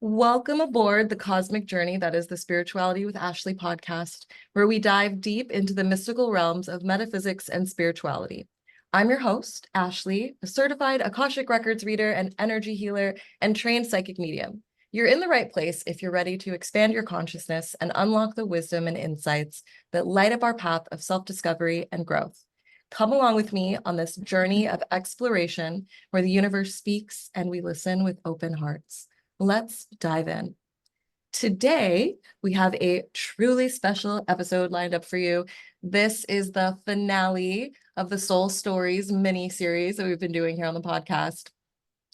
Welcome aboard the cosmic journey that is the Spirituality with Ashley podcast, where we dive deep into the mystical realms of metaphysics and spirituality. I'm your host, Ashley, a certified Akashic Records reader and energy healer and trained psychic medium. You're in the right place if you're ready to expand your consciousness and unlock the wisdom and insights that light up our path of self-discovery and growth. Come along with me on this journey of exploration where the universe speaks and we listen with open hearts. Let's dive in. Today, we have a truly special episode lined up for you. This is the finale of the Soul Stories mini-series that we've been doing here on the podcast.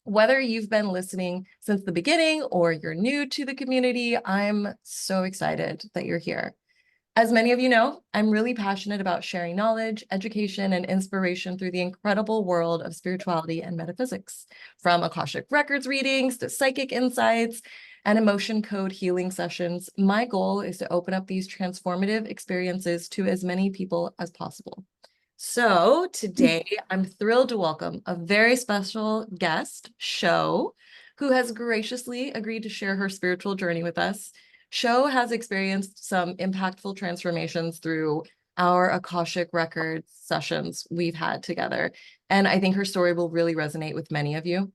Whether you've been listening since the beginning or you're new to the community, I'm so excited that you're here. As many of you know, I'm really passionate about sharing knowledge, education, and inspiration through the incredible world of spirituality and metaphysics. From Akashic Records readings to psychic insights and emotion code healing sessions, my goal is to open up these transformative experiences to as many people as possible. So today, I'm thrilled to welcome a very special guest, Sho, who has graciously agreed to share her spiritual journey with us. Sho has experienced some impactful transformations through our Akashic Records sessions we've had together. And I think her story will really resonate with many of you.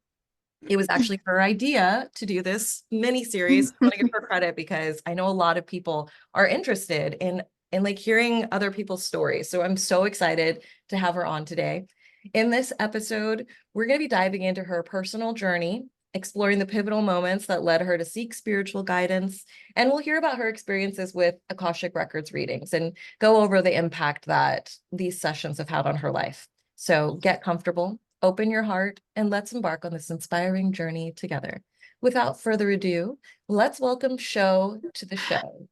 It was actually her idea to do this mini series. I want to give her credit because I know a lot of people are interested in like hearing other people's stories. So I'm so excited to have her on today. In this episode, we're going to be diving into her personal journey, exploring the pivotal moments that led her to seek spiritual guidance. And we'll hear about her experiences with Akashic Records readings and go over the impact that these sessions have had on her life. So get comfortable, open your heart, and let's embark on this inspiring journey together. Without further ado, let's welcome Sho to the show.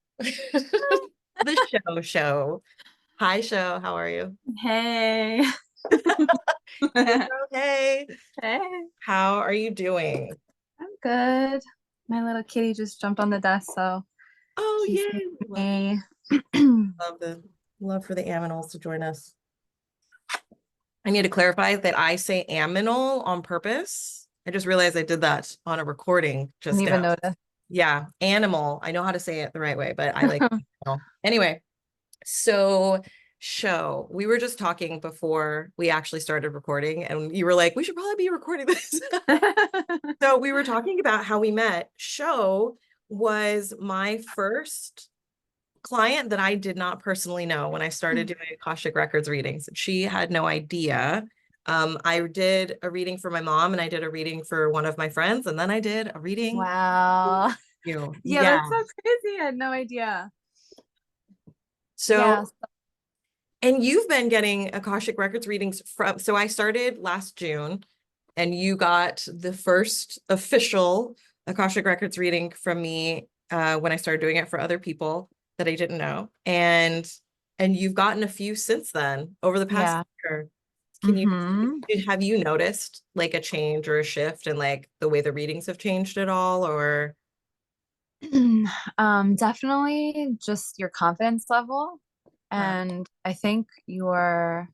The show. Hi, Sho. How are you? Hey. Hey. Hey. How are you doing? I'm good. My little kitty just jumped on the desk, so Oh, she's yay. me. Love for the aminals to join us. I need to clarify that I say aminal on purpose. I just realized I did that on a recording just Didn't even now. notice. Yeah, animal. I know how to say it the right way, but I like animal. Anyway, so Sho, we were just talking before we actually started recording, and you were like, we should probably be recording this. So we were talking about how we met. Sho was my first client that I did not personally know when I started doing Akashic Records readings. She had no idea. I did a reading for my mom and I did a reading for one of my friends, and then I did a reading. Wow. You. Yeah, that's so crazy. I had no idea. So, yeah. And you've been getting Akashic Records readings so I started last June, and you got the first official Akashic Records reading from me when I started doing it for other people that I didn't know. And you've gotten a few since then over the past year. Have you noticed like a change or a shift in like the way the readings have changed at all, or? Definitely just your confidence level. And I think your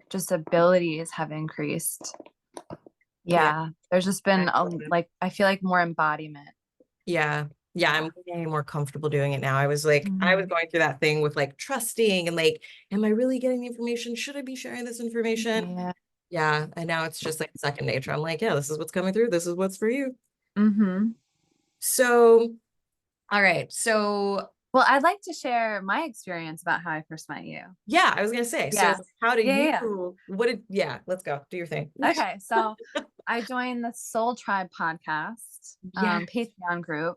just abilities have increased. Yeah. There's just been I feel like more embodiment. Yeah. I'm getting more comfortable doing it now. I was like, I was going through that thing with like trusting and like, am I really getting the information? Should I be sharing this information? Yeah. And now it's just like second nature. I'm like, yeah, this is what's coming through. This is what's for you. So, all right. So, well, I'd like to share my experience about how I first met you. Yeah, I was going to say, so how did let's go. Do your thing. Okay. So I joined the Soul Tribe podcast, Patreon group.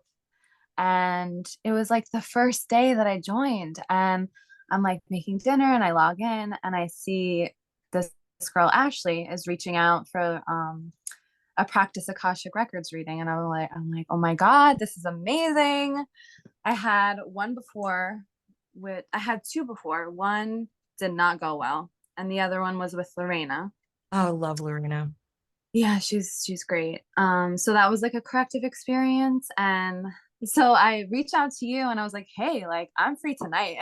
And it was like the first day that I joined, and I'm like making dinner and I log in and I see this girl, Ashley, is reaching out for a practice Akashic Records reading. And I'm like, oh my God, this is amazing. I had two before. One did not go well. And the other one was with Lorena. Oh, I love Lorena. Yeah, she's great. So that was like a corrective experience. And so I reached out to you and I was like, hey, like I'm free tonight.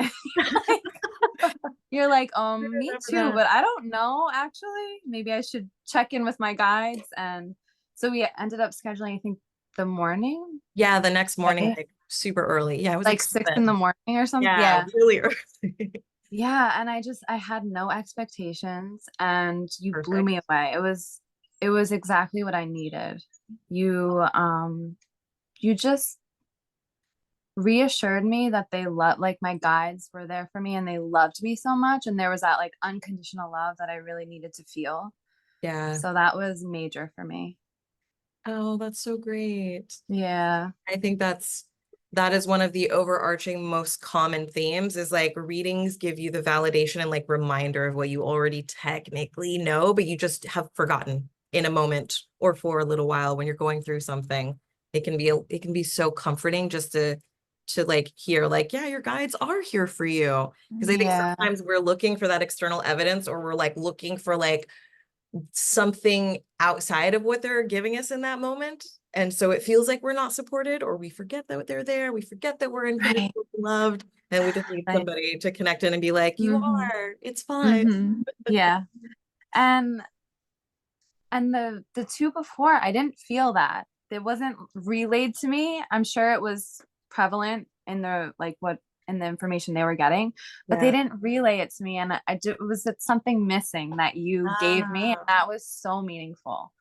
You're like, me too, but I don't know, actually. Maybe I should check in with my guides. And so we ended up scheduling, I think, the morning, Yeah, the next morning, right? like super early. Yeah, it was like Like 6 in the 7. morning or something. Yeah, Yeah. really early. Yeah. And I had no expectations and you blew Perfect. me away. It was exactly what I needed. You just reassured me that they love, like my guides were there for me and they loved me so much. And there was that like unconditional love that I really needed to feel. Yeah. So that was major for me. Oh, that's so great. Yeah. I think that is one of the overarching most common themes is like readings give you the validation and like reminder of what you already technically know, but you just have forgotten in a moment or for a little while when you're going through something. It can be so comforting just to like hear like, yeah, your guides are here for you. Because I think Yeah. sometimes we're looking for that external evidence or we're like looking for like something outside of what they're giving us in that moment. And so it feels like we're not supported, or we forget that they're there. We forget that we're Right. unconditionally loved. And we just need Right. somebody to connect in and be like, you Mm-hmm. are, it's fine. Mm-hmm. Yeah. And the two before, I didn't feel that. It wasn't relayed to me. I'm sure it was prevalent in the like what in the information they were getting, but they Yeah. didn't relay it to me. And it was something missing that you gave me, and Ah, that was so meaningful.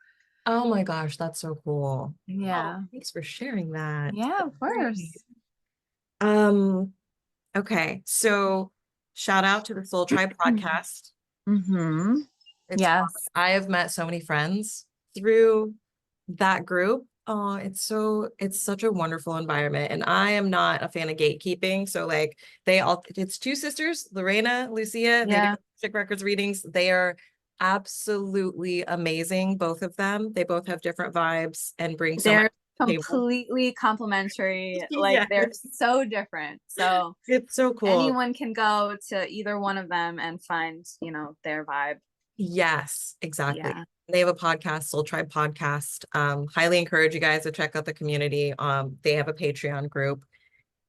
oh my gosh, that's so cool. Oh, Yeah. thanks for sharing that. Yeah, That's of great. course. Um, okay. So shout out to the Soul Tribe podcast. Mm-hmm. It's fun. Yes. I have met so many friends through that group. Oh, it's such a wonderful environment. And I am not a fan of gatekeeping. So like it's two sisters, Lorena, Lucia, they do Yeah. Akashic Records readings. They are absolutely amazing, both of them. They both have different vibes and bring so much They're to the table. completely complementary. Like Yeah, they're so different. So it's so cool. anyone can go to either one of them and find, their vibe. Yes, exactly. Yeah. They have a podcast, Soul Tribe podcast. Highly encourage you guys to check out the community. They have a Patreon group,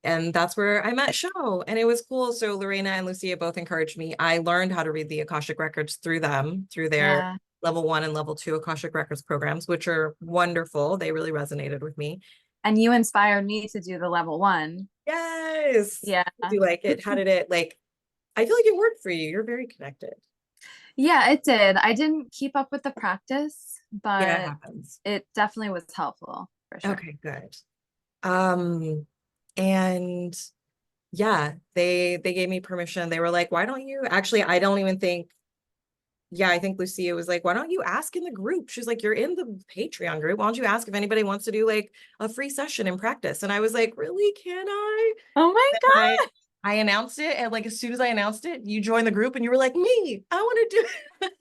and that's where I met Show, and it was cool. So Lorena and Lucia both encouraged me. I learned how to read the Akashic Records through them, through their Yeah. level 1 and level 2 Akashic Records programs, which are wonderful. They really resonated with me. And you inspired me to do the level 1. Yes. Yeah. Do you like it? How did it like? I feel like it worked for you. You're very connected. Yeah, it did. I didn't keep up with the practice, Yeah, it but happens. it definitely was helpful for sure. Okay, good. And yeah, they gave me permission. They were like, why don't you actually, I don't even think, yeah, I think Lucia was like, why don't you ask in the group? She's like, you're in the Patreon group. Why don't you ask if anybody wants to do like a free session in practice? And I was like, really, can I? Oh my And God. I announced it, and like as soon as I announced it, you joined the group and you were like, me, I want to do it.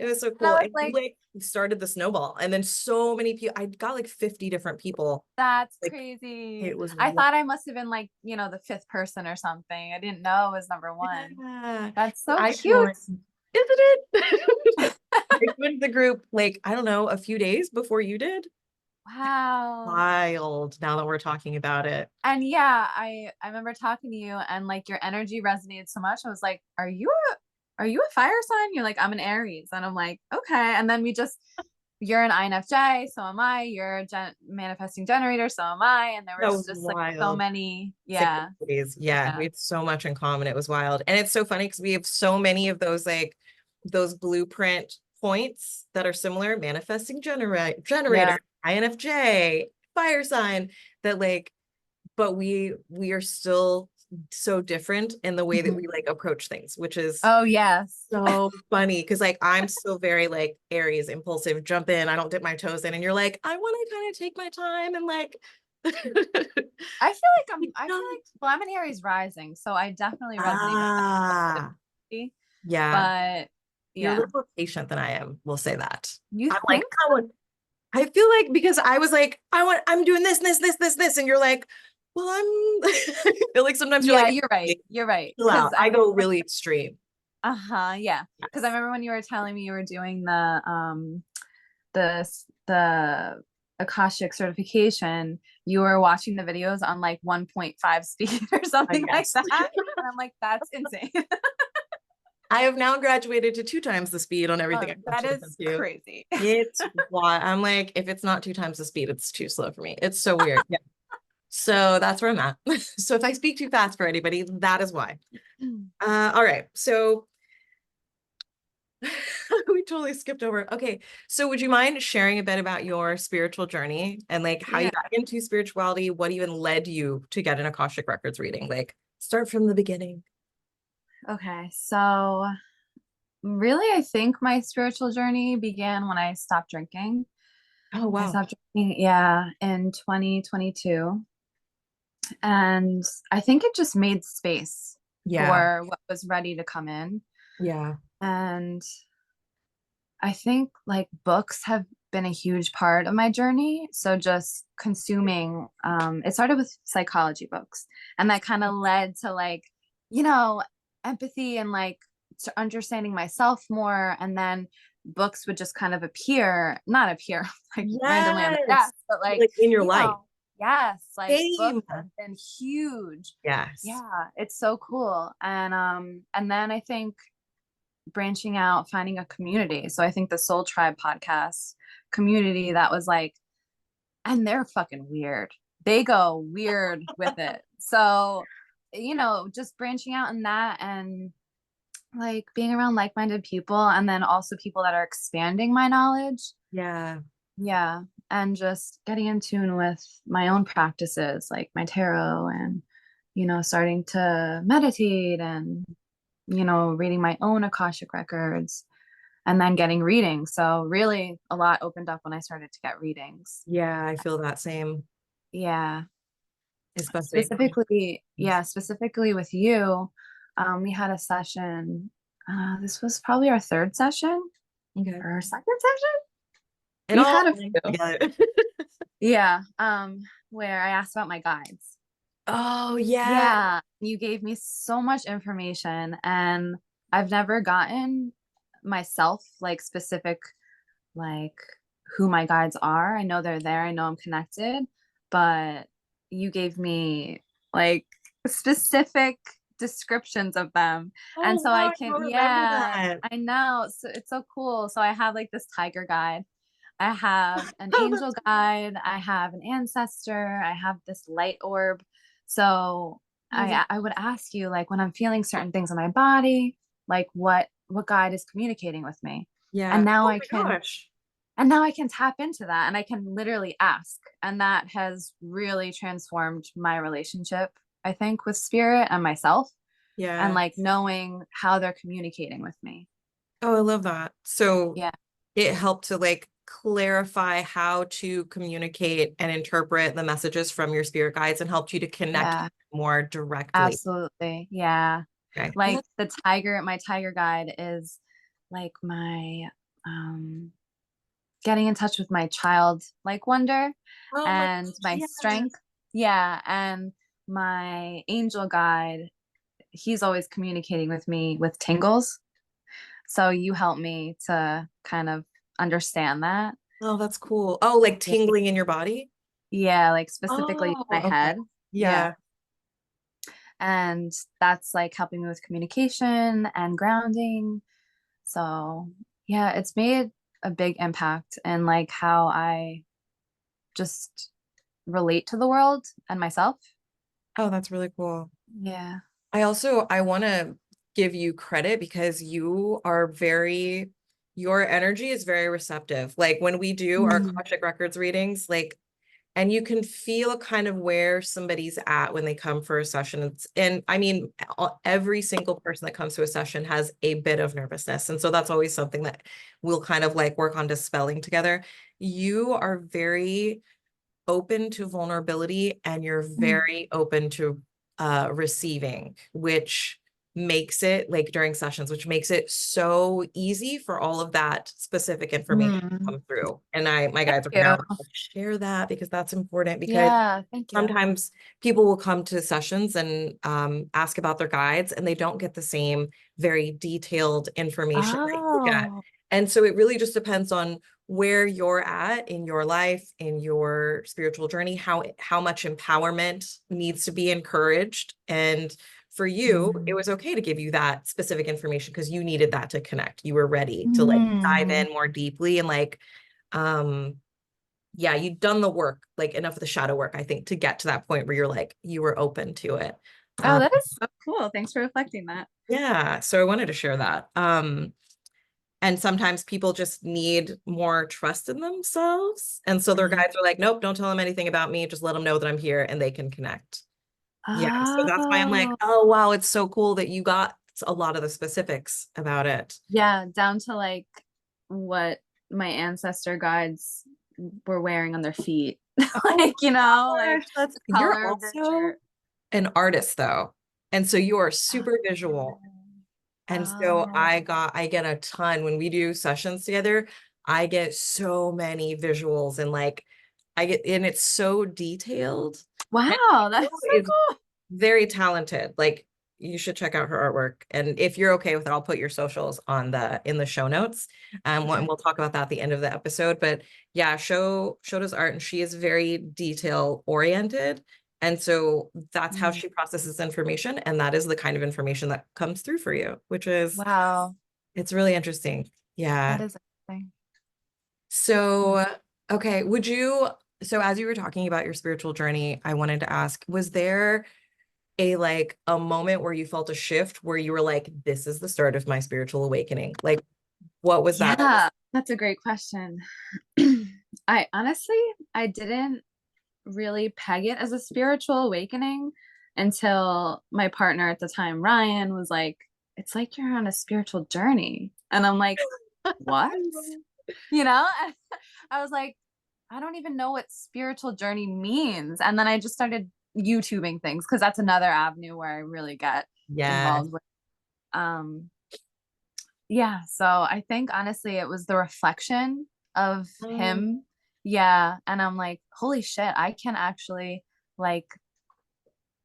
It was so And I cool. was And you like, like started the snowball. And then so many people, I got like 50 different people. that's Like crazy. it was I thought I must have been like, the fifth person or something. I didn't know it was number 1. yeah. That's so I cute. joined, isn't it? I joined the group like, I don't know, a few days before you did. Wow. Wild now that we're talking about it. And yeah, I remember talking to you and like your energy resonated so much. I was like, are you a fire sign? You're like, I'm an Aries. And I'm like, okay. And then you're an INFJ, so am I. You're a manifesting generator, so am I. And there That was was just like so wild. many. Yeah. Synchronicities. Yeah, Yeah. we had so much in common. It was wild. And it's so funny because we have so many of those like those blueprint points that are similar, manifesting Yeah. generator, INFJ, fire sign, that like, but we are still so different in the way that we Mhm. like approach things, which is Oh, yes. so funny because like I'm still very like Aries, impulsive, jump in, I don't dip my toes in, and you're like, I want to kind of take my time and like Well, I'm an Aries rising, so I definitely resonate with ah, that. yeah, But you're a yeah, little more patient than I am. We'll say that. you I'm like, think? I feel like because I was like, I'm doing this, and you're like, well, I feel like sometimes you're Yeah, like, you're right. You're right. chill Because out. I go really extreme. yeah. Because I Yes. remember when you were telling me you were doing the Akashic certification, you were watching the videos on like 1.5 speed or something like Yes. that. And I'm like, that's insane. I have now graduated to 2 times the speed on everything I That watch and is do. crazy. It's why I'm like, if it's not 2 times the speed, it's too slow for me. It's so weird. Yeah. So that's where I'm at. So if I speak too fast for anybody, that is why. All right. So we totally skipped over. Okay. So would you mind sharing a bit about your spiritual journey and like how you Yeah. got into spirituality? What even led you to get an Akashic Records reading? Like start from the beginning. Okay. So really, I think my spiritual journey began when I stopped drinking. Oh, I wow. stopped drinking, yeah, in 2022. And I think it just made space Yeah. for what was ready to come in. Yeah. And I think like books have been a huge part of my journey. So just consuming, it started with psychology books, and that kind of led to like, you know, empathy and like to understanding myself more. And then books would just kind of not appear like randomly on the Yes. desk, but like, Like in your you life. know, yes, like Same. books have been huge. Yes. Yeah, it's so cool. And then I think branching out, finding a community. So I think the Soul Tribe podcast community that was like, and they're fucking weird. They go weird with it. So, just branching out in that and like being around like-minded people and then also people that are expanding my knowledge. Yeah. Yeah. And just getting in tune with my own practices, like my tarot and, starting to meditate and reading my own Akashic records and then getting readings. So really a lot opened up when I started to get readings. Yeah. I feel that same, Yeah. especially. Specifically with you, we had a session. This was probably our third session Okay. or our second session. And We all had a few. together. Yeah. Where I asked about my guides. Oh, yeah. Yeah. You gave me so much information, and I've never gotten myself like specific, like who my guides are. I know they're there. I know I'm connected, but you gave me like specific descriptions of them. Oh, And so wow. I I can, don't remember yeah, that. I know. So it's so cool. So I have like this tiger guide. I have an Oh, angel guide. I have an ancestor. I have this light orb. So I would ask you like when I'm feeling certain things in my body, like what guide is communicating with me. And yeah. now Oh I my can gosh. and now I can tap into that and I can literally ask. And that has really transformed my relationship, I think, with spirit and myself and Yeah. like knowing how they're communicating with me. Oh, I love that. So Yeah. it helped to like clarify how to communicate and interpret the messages from your spirit guides and helped you to connect Yeah. more directly. Absolutely. Yeah. Okay. Well, Like my tiger guide is like my getting in touch with my child like wonder oh my and gosh, my yeah. strength. Yeah. And my angel guide, he's always communicating with me with tingles. So you help me to kind of understand that. Oh, that's cool. Oh, like Yeah. tingling in your body? Yeah, like specifically Oh, my okay. head. Yeah. Yeah. And that's like helping me with communication and grounding. So, yeah, it's made a big impact in like how I just relate to the world and myself. Oh, that's really cool. Yeah. I want to give you credit because you are your energy is very receptive. Like when we do our Mm. Akashic Records readings, like, and you can feel kind of where somebody's at when they come for a session. And I mean, every single person that comes to a session has a bit of nervousness. And so that's always something that we'll kind of like work on dispelling together. You are very open to vulnerability and you're Mm. very open to receiving, which makes it like during sessions, which makes it so easy for all of that specific information to Mm. come through. And my Thank guides are like, you. "Oh, share that because that's important because Yeah, thank you. sometimes people will come to sessions and ask about their guides and they don't get the same very detailed information that you get. Oh. And so it really just depends on where you're at in your life, in your spiritual journey, how much empowerment needs to be encouraged. And for you, it Mm. was okay to give you that specific information because you needed that to connect. You were ready to like dive Mm. in more deeply and like, yeah, you'd done the work, like enough of the shadow work, I think, to get to that point where you're like, you were open to it. Oh, Um, that is so cool. Thanks for reflecting that. yeah, so I wanted to share that. And sometimes people just need more trust in themselves. And so their Mhm. guides are like, nope, don't tell them anything about me. Just let them know that I'm here and they can connect. Yeah. So that's why I'm like, Oh, oh, wow, it's so cool that you got a lot of the specifics about it. yeah, down to like what my ancestor guides were wearing on their feet. Oh Like, you know, like gosh, that's the you're color of their also shirt. an artist though. And so you are Oh, super visual. And so oh, I get a ton when we do sessions together. I get so many visuals and like and it's so detailed. And wow, Nicole that's so is cool. very talented. Like you should check out her artwork. And if you're okay with it, I'll put your socials on in the show notes. And Okay. we'll talk about that at the end of the episode. But yeah, Sho does art and she is very detail oriented. And so that's how Mm. she processes information. And that is the kind of information that comes through for you, which is, Wow, it's really interesting. that Yeah. is interesting. Mm. So, okay, so as you were talking about your spiritual journey, I wanted to ask, was there a moment where you felt a shift where you were like, this is the start of my spiritual awakening? Like, what was that? Yeah, that's a great question. I honestly, I didn't really peg it as a spiritual awakening until my partner at the time, Ryan, was like, it's like you're on a spiritual journey. And I'm like, what? You know? I was like, I don't even know what spiritual journey means. And then I just started YouTubing things because that's another avenue where I really get Yeah. involved with. Um, yeah, so I think honestly it was the reflection of Um, him. Yeah, and I'm like, holy shit, I can actually like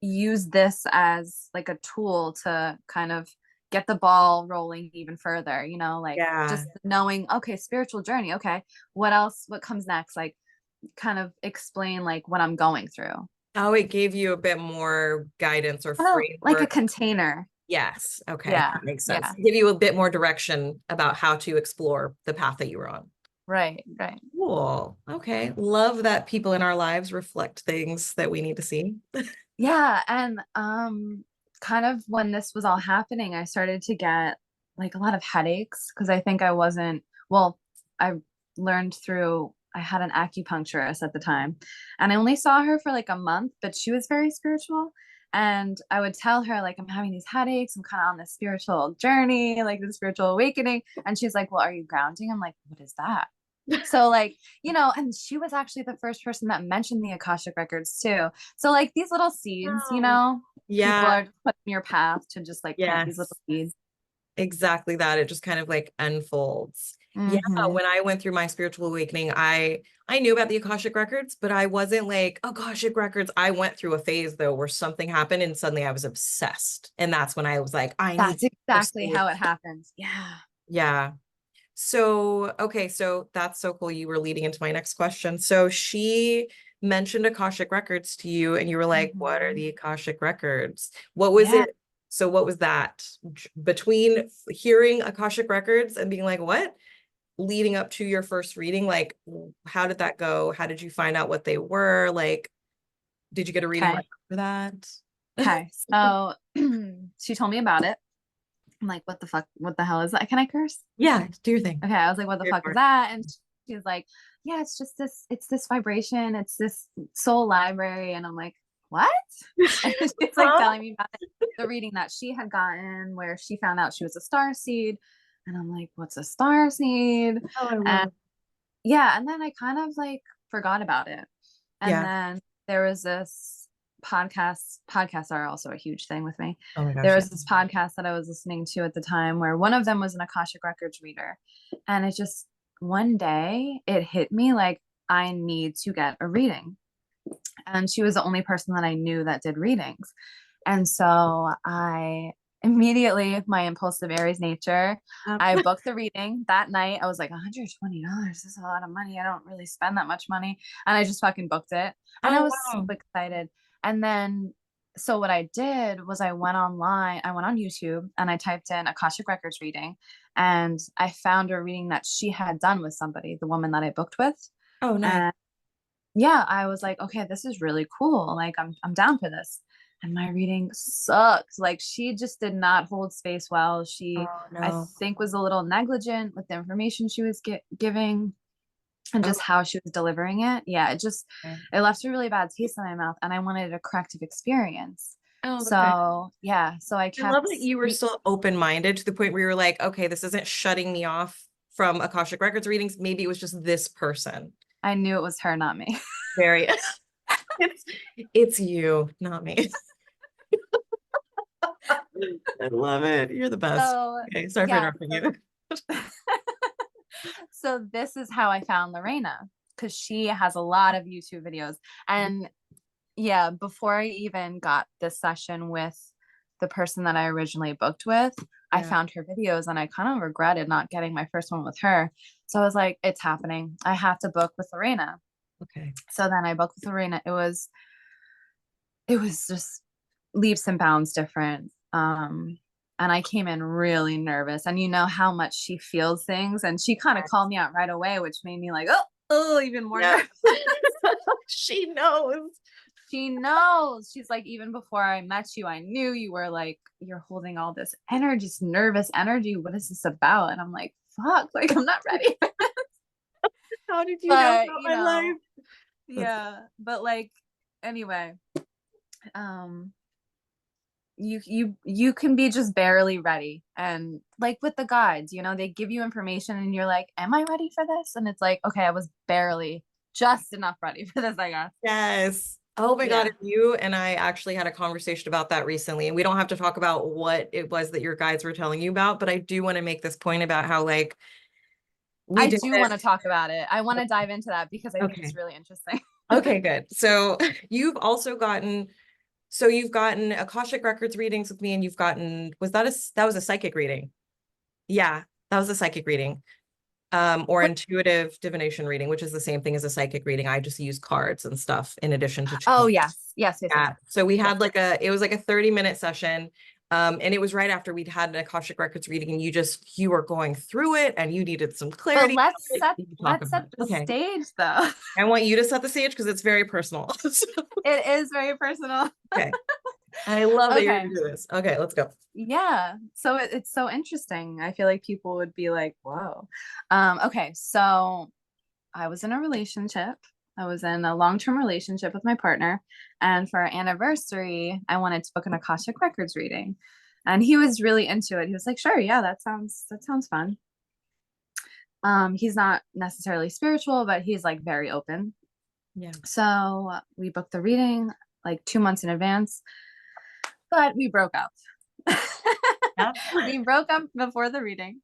use this as like a tool to kind of get the ball rolling even further, you know, like yeah. just knowing, okay, spiritual journey, okay, what else, what comes next? Like kind of explain like what I'm going through. Oh, it gave you a bit more guidance or Oh, like a framework. container. Yes. Okay. Yeah, That makes sense. yeah, Give you a bit more direction about how to explore the path that you were on. right, right. Cool. Okay. Love that people in our lives reflect things that we need to see. Yeah, and kind of when this was all happening, I started to get like a lot of headaches because I think I wasn't, well, I learned through I had an acupuncturist at the time, and I only saw her for like a month, but she was very spiritual. And I would tell her like I'm having these headaches, I'm kind of on this spiritual journey, like this spiritual awakening. And she's like, "Well, are you grounding?" I'm like, "What is that?" So like, you know, and she was actually the first person that mentioned the Akashic Records too. So like these little seeds, you Oh, know, people yeah. are put in your path to just like plant these little Yes. seeds. Exactly that. It just kind of like unfolds. Yeah, Mm-hmm. when I went through my spiritual awakening, I knew about the Akashic Records, but I wasn't like Akashic Records. I went through a phase though where something happened and suddenly I was obsessed. And that's when I was like, I need That's to exactly pursue. how it happens. Yeah. Yeah. So, okay, so that's so cool. You were leading into my next question. So she mentioned Akashic Records to you, and you were like, what are Mm-hmm. the Akashic Records? What was Yeah. it? So, what was that between hearing Akashic Records and being like, what? Leading up to your first reading, like, how did that go? How did you find out what they were? Like, did you get a reading right Okay. after that? Okay. So she told me about it. I'm like, what the fuck? What the hell is that? Can I curse? Yeah, do your thing. Okay, I was like, what the Here fuck for is it. that? And she was like, yeah, it's just this, it's this vibration, it's this soul library. And I'm like, what? And she's like Huh? telling me about it, the reading that she had gotten where she found out she was a star seed. And I'm like, what's a star seed? Oh, I love And it. yeah, and then I kind of like forgot about it. And Yeah. then there was this podcasts are also a huge thing with me. Oh my There gosh, yeah. was this podcast that I was listening to at the time where one of them was an Akashic Records reader. And it just one day it hit me like I need to get a reading. And she was the only person that I knew that did readings. And so I immediately, my impulsive Aries nature, I booked the reading that night. I was like, $120 is a lot of money. I don't really spend that much money. And I just fucking booked it. And I Oh, was so wow. excited. And then so what I did was I went on YouTube and I typed in Akashic Records reading, and I found a reading that she had done with somebody, the woman that I booked with. Oh, nice. And yeah, I was like, okay, this is really cool. Like I'm down for this. And my reading sucked. Like she just did not hold space well. She, Oh, I no. think, was a little negligent with the information she was giving and Oh, just how she was delivering it. Yeah, okay. it left a really bad taste in my mouth, and I wanted a corrective experience. Oh, okay. So yeah, so I I love kept that you were still open-minded to the point where you were like, okay, this isn't shutting me off from Akashic Records readings. Maybe it was just this person. I knew it was her, not me. Very, it's, it's you, not me. I love it. You're the best. So Okay, sorry for yeah, interrupting you. so this is how I found Lorena, because she has a lot of YouTube videos. And yeah, before I even got this session with the person that I originally booked with, I Yeah. found her videos and I kind of regretted not getting my first one with her. So I was like, it's happening. I have to book with Lorena. Okay. So then I booked with Lorena. It was just leaps and bounds different. And I came in really nervous, and you know how much she feels things, and she kind of called me out right away, which made me like, oh, even more Yeah. nervous. She knows. She knows. She's like, even before I met you, I knew you were like, you're holding all this energy, this nervous energy. What is this about? And I'm like, fuck, like I'm not ready. How did you know But about you my know, life? That's yeah. But like, anyway, um, you can be just barely ready. And like with the guides, you know, they give you information and you're like, am I ready for this? And it's like, okay, I was barely just enough ready for this, I guess. yes. Oh my God. Yeah. You and I actually had a conversation about that recently. And we don't have to talk about what it was that your guides were telling you about, but I do want to make this point about how like we I did do this. want to talk about it. I want to dive into that because I think it's Okay. really interesting. Okay, good. So you've also gotten, so you've gotten Akashic Records readings with me, and you've gotten, that was a psychic reading? Yeah, that was a psychic reading. Or What? intuitive divination reading, which is the same thing as a psychic reading. I just use cards and stuff in addition to Oh, channeling. yes. Yes, yes, yes. Yeah. So we Yes. had like it was like a 30-minute session. And it was right after we'd had an Akashic Records reading, and you were going through it and you needed some But clarity. You can talk let's about set it. the Okay. stage though. I want you to set the stage because it's very personal. So, It is very personal. okay. I love that you're Okay. gonna do this. Okay, let's go. Yeah. So it's so interesting. I feel like people would be like, whoa. Okay, so I was in a relationship. I was in a long-term relationship with my partner. And for our anniversary, I wanted to book an Akashic Records reading. And he was really into it. He was like, sure, yeah, that sounds fun. He's not necessarily spiritual, but he's like very open. Yeah. So we booked the reading like 2 months in advance, but we broke up. Yeah. We broke up before the reading.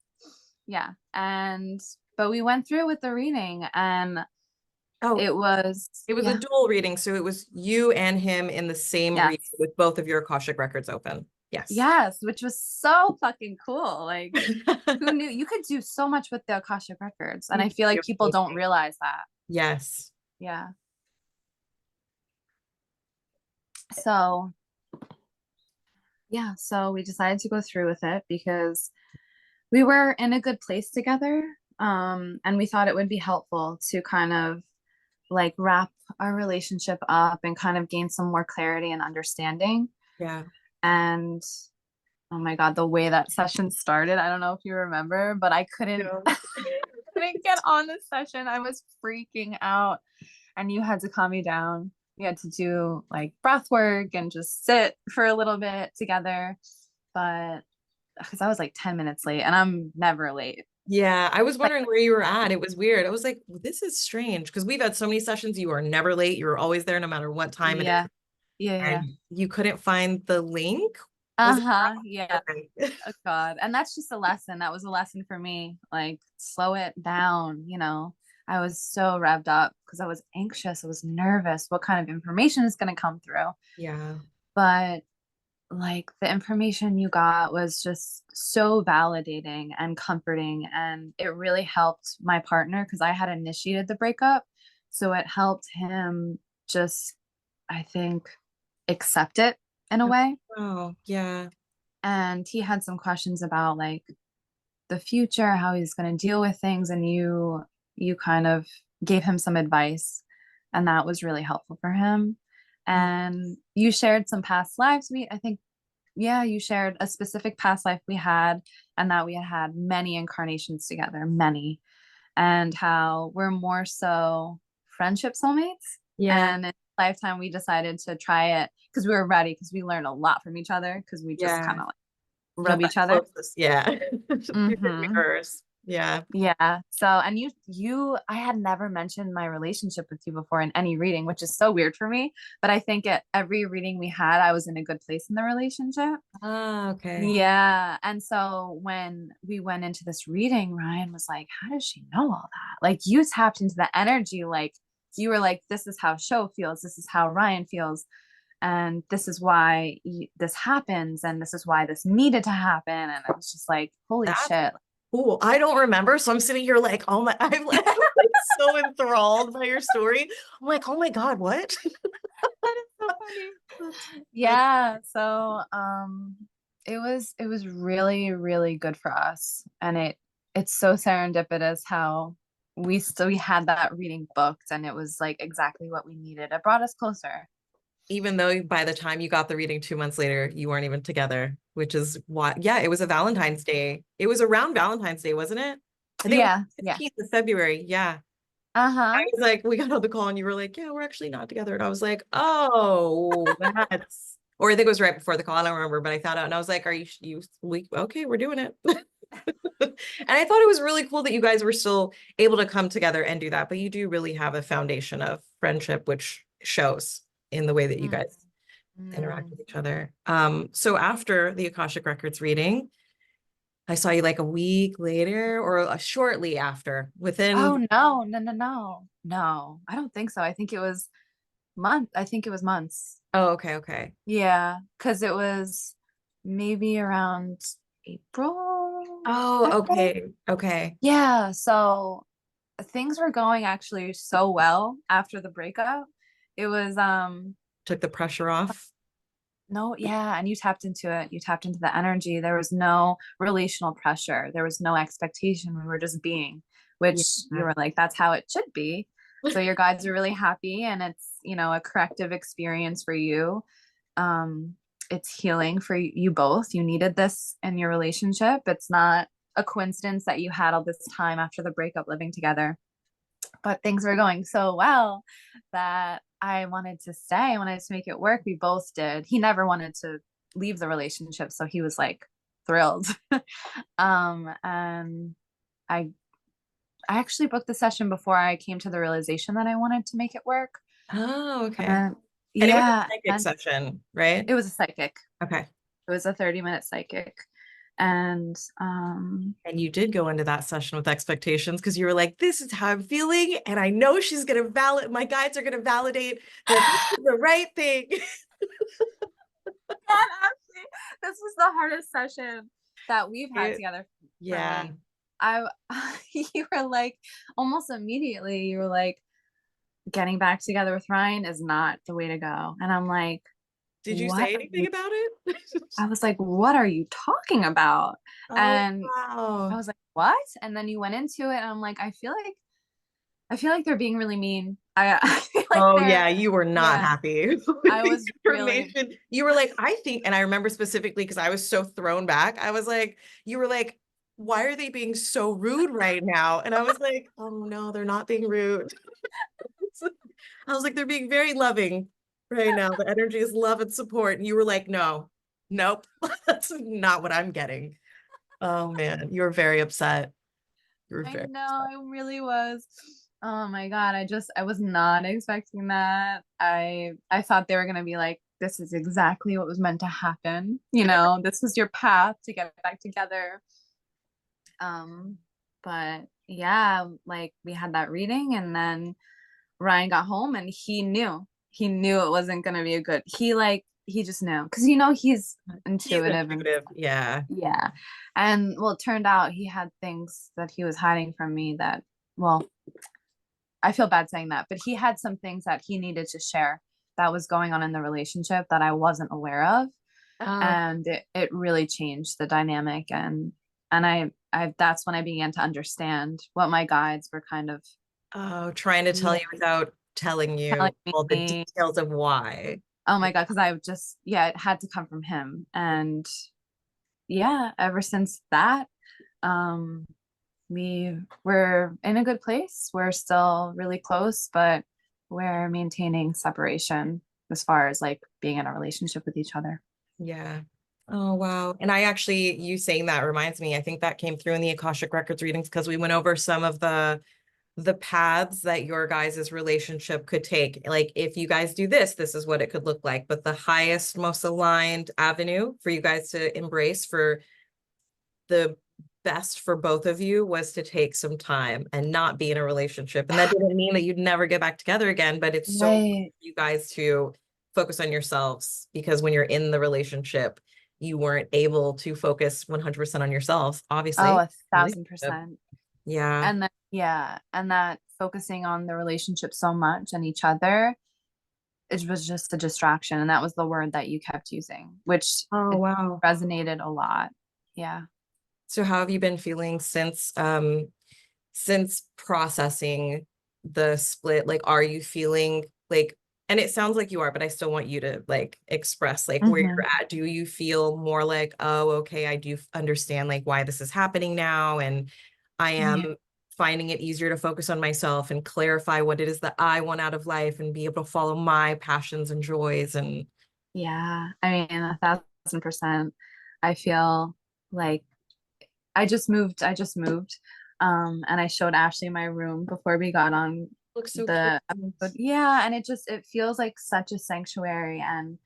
Yeah. But we went through with the reading, and Oh, it was, it was a yeah, dual reading, so it was you and him in the same reading yes. with both of your Akashic Records open. Yes. Yes, which was so fucking cool. Like, who knew you could do so much with the Akashic Records? And You I feel like do. people don't realize that. Yes. Yeah. So, yeah, so we decided to go through with it because we were in a good place together. And we thought it would be helpful to kind of like wrap our relationship up and kind of gain some more clarity and understanding. Yeah. And oh my God, the way that session started, I don't know if you remember, but I couldn't Yeah. couldn't get on the session. I was freaking out, and you had to calm me down. We had to do like breath work and just sit for a little bit together. But because I was like 10 minutes late, and I'm never late. Yeah, I was Like, wondering where you were at. It was weird. I was like, this is strange because we've had so many sessions. You are never late. You were always there no matter what time it is. yeah, yeah, yeah. And you couldn't find the link. Was it Uh-huh. Yeah. okay? Oh God. And that's just a lesson. That was a lesson for me. Like, slow it down, you know. I was so revved up because I was anxious. I was nervous. What kind of information is going to come through? Yeah. But like the information you got was just so validating and comforting. And it really helped my partner because I had initiated the breakup. So it helped him just, I think, accept it in a way. Oh, yeah. And he had some questions about like the future, how he's going to deal with things, and you kind of gave him some advice, and that was really helpful for him. Oh, And you shared some past lives. I think, yeah, you shared a specific past life we had, and that we had had many incarnations together, many, and how we're more so friendship soulmates. yeah. And in lifetime, we decided to try it because we were ready, because we learned a lot from each other, because we just Yeah. kind of like You have rub that each other. closest. Yeah. Your Mm-hmm. mirrors. Yeah. Yeah. So, and I had never mentioned my relationship with you before in any reading, which is so weird for me. But I think at every reading we had, I was in a good place in the relationship. Ah, okay. Yeah. And so when we went into this reading, Ryan was like, how does she know all that? Like, you tapped into the energy. Like, you were like, this is how Sho feels. This is how Ryan feels. And this is why this happens. And this is why this needed to happen. And I was just like, holy That's shit. cool. I don't remember. So I'm sitting here like, oh my, I'm like so enthralled by your story. I'm like, oh my God, what? That is so funny. That's Yeah, so it was really, really good for us. And it's so serendipitous how we had that reading booked, and it was like exactly what we needed. It brought us closer. even though by the time you got the reading 2 months later, you weren't even together, which is why, yeah, it was a Valentine's Day. It was around Valentine's Day, wasn't it? I think it was Yeah, the yeah. 15th of February. Yeah. I Uh-huh. was like, we got on the call and you were like, yeah, we're actually not together. And I was like, oh, that's, or I think it was right before the call. I don't remember, but I found out and I was like, are okay, we're doing it. And I thought it was really cool that you guys were still able to come together and do that. But you do really have a foundation of friendship, which shows in the way that you Mm, guys interact mm. with each other. So after the Akashic Records reading, I saw you like a week later or shortly after, Oh within. no, no, no, no. No, I don't think so. I think it was months. Oh, okay, okay. Yeah, because it was maybe around April, Oh, I'd say. okay, okay. Yeah, so things were going actually so well after the breakup. It was Took the pressure off. no, yeah, and you tapped into it. You tapped into the energy. There was no relational pressure. There was no expectation. We were just being, which you Yeah. were like, that's how it should be. So your guides are really happy, and it's, a corrective experience for you. Um, it's healing for you both. You needed this in your relationship. It's not a coincidence that you had all this time after the breakup living together, but things were going so well that I wanted to stay. I wanted to make it work. We both did. He never wanted to leave the relationship, so he was like thrilled. And I I actually booked the session before I came to the realization that I wanted to make it work. Oh, okay. And And it was a yeah, psychic and session, right? it was a psychic. Okay. It was a 30-minute psychic. And And you did go into that session with expectations because you were like, this is how I'm feeling. And I know she's going to my guides are going to validate that this is the right thing. God, actually, this was the hardest session that we've had It- together for yeah. me. I you were like, almost immediately you were like, getting back together with Ryan is not the way to go. And I'm like, Did you what say are anything you about it? I was like, what are you talking about? Oh, And I wow. was like, what? And then you went into it, and I'm like, I feel like they're being really mean. I feel like Oh, they're, yeah. You were not yeah, happy with I the was really, information. You were like, I think, and I remember specifically because I was so thrown back. I was like, you were like, why are they being so rude right now? And I was like, oh, no, they're not being rude. I was like, they're being very loving right now. The energy is love and support. And you were like, no, nope, that's not what I'm getting. Oh man, you were very upset. You were I very know, upset. I really was. Oh my God, I was not expecting that. I thought they were gonna be like, this is exactly what was meant to happen. This was your path to get back together. Um, but yeah, like we had that reading, and then Ryan got home, and he knew it wasn't gonna be a good. He just knew, because he's He's intuitive and intuitive. Yeah. yeah. And well, it turned out he had things that he was hiding from me well, I feel bad saying that, but he had some things that he needed to share that was going on in the relationship that I wasn't aware of. And it really changed the dynamic. And I that's when I began to understand what my guides were kind of trying to tell you without telling telling you all the me. details of why. Oh my God, because I just, yeah, it had to come from him. And yeah, ever since that, um, we were in a good place. We're still really close, but we're maintaining separation as far as like being in a relationship with each other. Yeah. Oh, wow. And I actually, you saying that reminds me, I think that came through in the Akashic Records readings because we went over some of the paths that your guys' relationship could take. Like if you guys do this, this is what it could look like. But the highest, most aligned avenue for you guys to embrace for the best for both of you was to take some time and not be in a relationship. And that didn't mean that you'd never get back together again, but it's so important Right. for you guys to focus on yourselves because when you're in the relationship, you weren't able to focus 100% on yourselves, Oh, obviously. a thousand percent. Yeah. And that, yeah, and that focusing on the relationship so much and each other, it was just a distraction. And that was the word that you kept using, which Oh, it wow. resonated a lot. Yeah. So how have you been feeling since processing the split? Like, are you feeling like, and it sounds like you are, but I still want you to like express like where Hmm. you're at. Do you feel more like, oh, okay, I do understand like why this is happening now, and I Yeah. am finding it easier to focus on myself and clarify what it is that I want out of life and be able to follow my passions and joys and Yeah. I mean, 1,000%. I feel like I just moved. And I showed Ashley my room before we got on looks so cute. the episode. Yeah, and it feels like such a sanctuary and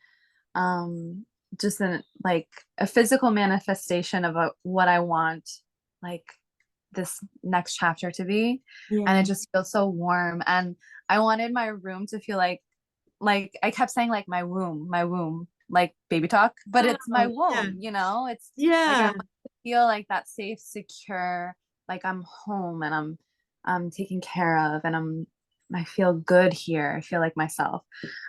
just like a physical manifestation of what I want like this next chapter to be. And Yeah. it just feels so warm. And I wanted my room to feel like I kept saying like my womb, like baby talk, but it's my Oh, yeah. womb, you know? It's like I Yeah. want to feel like that safe, secure, like I'm home and I'm taken care of and I feel good here. I feel like myself.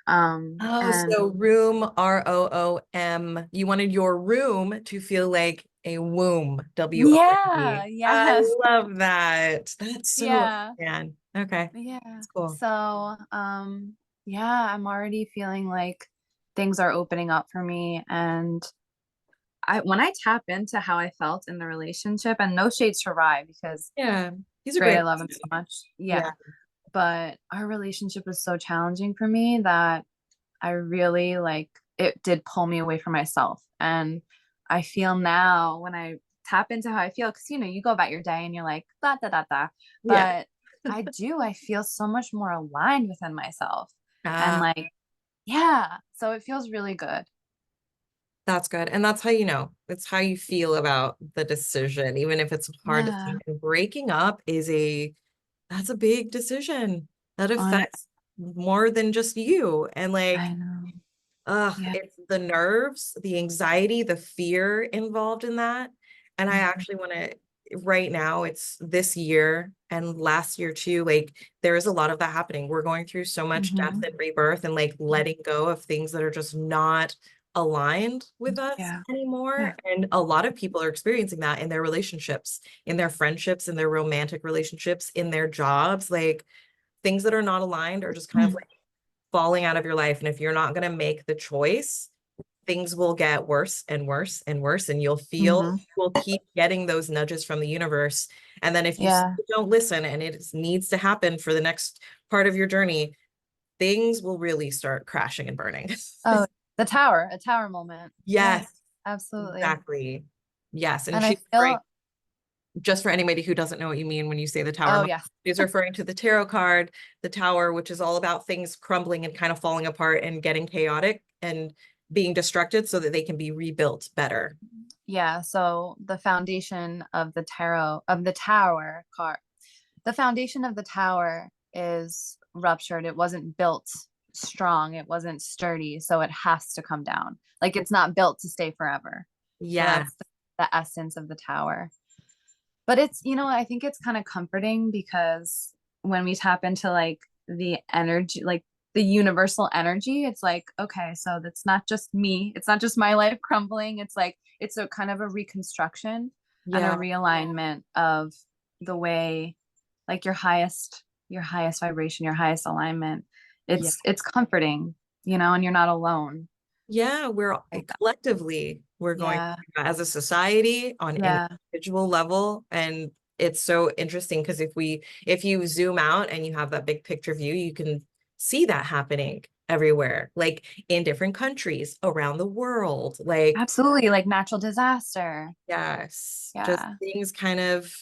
Oh, And so room, ROOM. You wanted your room to feel like a womb, yeah, WOMB. I yes. love that. That's so, Yeah. man. Okay. Yeah. That's cool. So, yeah, I'm already feeling like things are opening up for me. And when I tap into how I felt in the relationship, and no shades to Rye because Yeah. He's a great, I great. love him so much. Yeah. Yeah. But our relationship was so challenging for me that I really like it did pull me away from myself. And I feel now when I tap into how I feel, because you go about your day and you're like, da da da da. Yeah. But I feel so much more aligned within myself. And Uh, like, yeah. So it feels really good. that's good. And that's how you know. It's how you feel about the decision, even if it's a hard Yeah. decision. Breaking up that's a big decision that I affects more than just you. And like, I know. Yeah. it's the nerves, the anxiety, the fear involved in that. And I Mhm. actually want to, right now, it's this year and last year too, like there is a lot of that happening. We're going through so much death Mhm. and rebirth and like letting go of things that are just not aligned with us Yeah. Yeah. anymore. And a lot of people are experiencing that in their relationships, in their friendships, in their romantic relationships, in their jobs, like things that are not aligned are just kind of like falling out of your life. And if you're not going to make the choice, things will get worse and worse and worse. And Mhm. you'll keep getting those nudges from the universe. And then if you Yeah. don't listen and it needs to happen for the next part of your journey, things will really start crashing and burning. Oh, a tower moment. Yes, Yes, absolutely. exactly. Yes. And And I she's referring, feel, just for anybody who doesn't know what you mean when you say the tower, oh, moment, yes. she's referring to the tarot card, the tower, which is all about things crumbling and kind of falling apart and getting chaotic and being destructed so that they can be rebuilt better. Yeah. So the foundation of the tower card, the foundation of the tower is ruptured. It wasn't built strong. It wasn't sturdy. So it has to come down. Like it's not built to stay forever. So Yeah. that's the essence of the tower. But it's, I think it's kind of comforting because when we tap into like the energy, like the universal energy. It's like, okay, so that's not just me. It's not just my life crumbling. It's like, it's a kind of a reconstruction and a Yeah. realignment of the way, like your highest vibration, your highest alignment. Yeah. It's comforting, you know, and you're not alone. Yeah, we're Like that. collectively we're going Yeah. through that as a society on an Yeah. individual level. And it's so interesting because if you zoom out and you have that big picture view, you can see that happening everywhere, like in different countries around the world. Like, Absolutely. Like natural disaster. yes, just Yeah. things kind of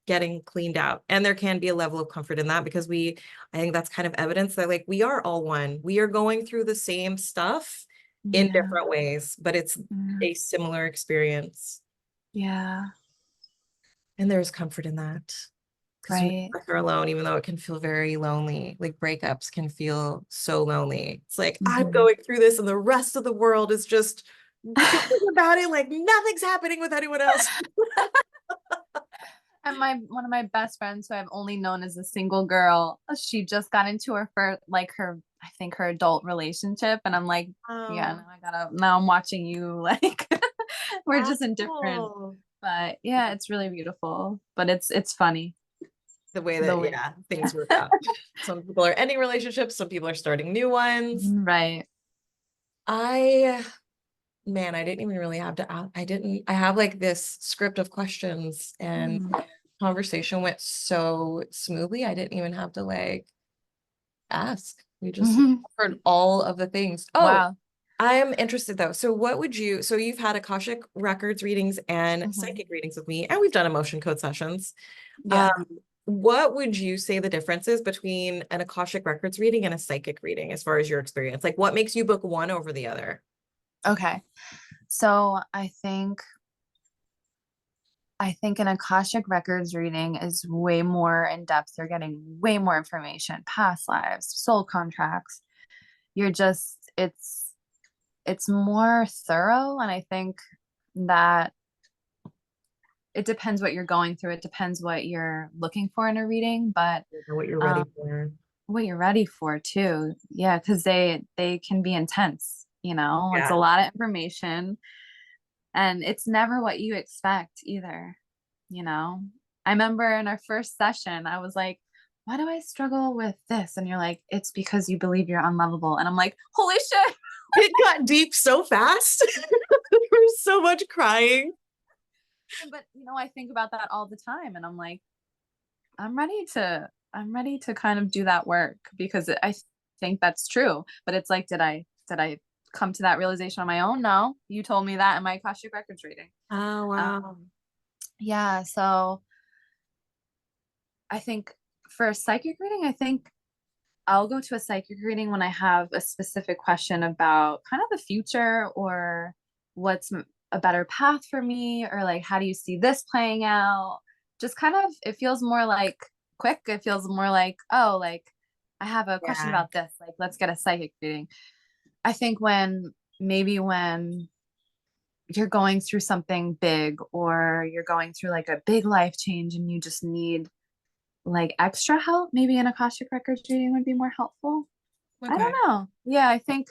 getting cleaned out. And there can be a level of comfort in that because I think that's kind of evidence that like we are all one. We are going through the same stuff in Yeah. different ways, but it's Yeah. a similar experience. Yeah. And there's comfort in that because you Right. know you're alone, even though it can feel very lonely. Like breakups can feel so lonely. It's like I'm Mhm. going through this and the rest of the world is just going about it like nothing's happening with anyone else. And my one of my best friends who I've only known as a single girl, she just got into her first, like her, I think her adult relationship. And I'm like, yeah, Oh, now I'm watching you like we're just in different, wow. but yeah, it's really beautiful. But it's funny The way the that, way. yeah, things work out. Some people are ending relationships, some people are starting new ones. Right. I, man, I didn't even really have to, I have like this script of questions and Mhm. conversation went so smoothly. I didn't even have to like ask. We just Mhm. heard all of the things. Oh, Wow. I am interested though. So you've had Akashic Records readings and Mhm. psychic readings with me, and we've done emotion code sessions. Yeah. Um, what would you say the difference is between an Akashic Records reading and a psychic reading as far as your experience? Like what makes you book one over the other? Okay. So I think an Akashic Records reading is way more in depth. You're getting way more information, past lives, soul contracts. You're just it's more thorough, and I think that it depends what you're going through. It depends what you're looking for in a reading, but You know what you're um ready for. what you're ready for too. Yeah, because they can be intense, you know. It's a Yeah. lot of information and it's never what you expect either, you know. I remember in our first session I was like, why do I struggle with this? And you're like, it's because you believe you're unlovable. And I'm like, holy shit. It got deep so fast. There was so much crying. But you know, I think about that all the time and I'm like, I'm ready to kind of do that work because I think that's true. But it's like, did I come to that realization on my own? No, you told me that in my Akashic Records reading. Oh, wow. Yeah, so I think for a psychic reading, I think I'll go to a psychic reading when I have a specific question about kind of the future or what's a better path for me, or like, how do you see this playing out? Just kind of, it feels more like quick. It feels more like, oh, like I have a question Yeah. about this. Like, let's get a psychic reading. I think when you're going through something big or you're going through like a big life change and you just need like extra help, maybe an Akashic Records reading would be more helpful. I Okay. don't know. Yeah, I think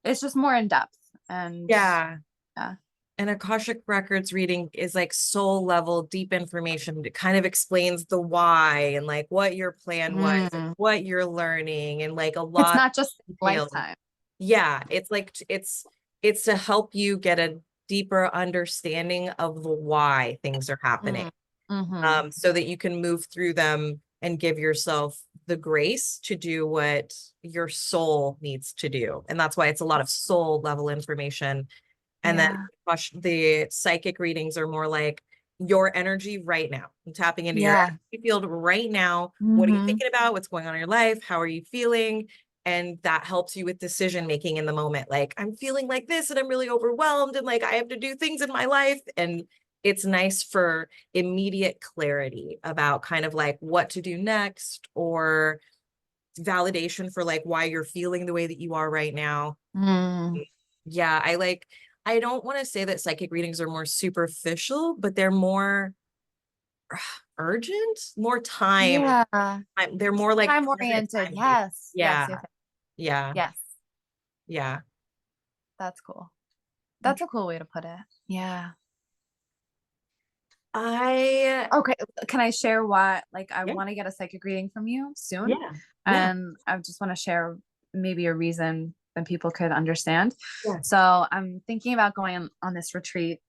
it's just more in depth and Yeah. yeah. An Akashic Records reading is like soul level, deep information. It kind of explains the why and like what your plan was, and Mm. what you're learning, and like a It's lot not just of detail. lifetime. Yeah, it's like it's to help you get a deeper understanding of the why things are happening. Mm. Mm-hmm. So that you can move through them and give yourself the grace to do what your soul needs to do. And that's why it's a lot of soul level information. And then Yeah. the psychic readings are more like your energy right now. I'm tapping into your Yeah. energy field right now. What are you Mm-hmm. thinking about? What's going on in your life? How are you feeling? And that helps you with decision making in the moment. Like, I'm feeling like this and I'm really overwhelmed and like I have to do things in my life. And it's nice for immediate clarity about kind of like what to do next, or validation for like why you're feeling the way that you are right now. Mm. Yeah, I don't want to say that psychic readings are more superficial, but they're more urgent, more time. Yeah. They're more like Time present oriented. time based. Yes. Yes. Yeah. Yes. Yeah. Yes, Yeah. that's cool. That's a cool way to put it. Yeah. I Okay, can I share what, like, I yeah, want to get a psychic reading from you soon, yeah, yeah, and I just want to share maybe a reason that people could understand. yeah. So I'm thinking about going on this retreat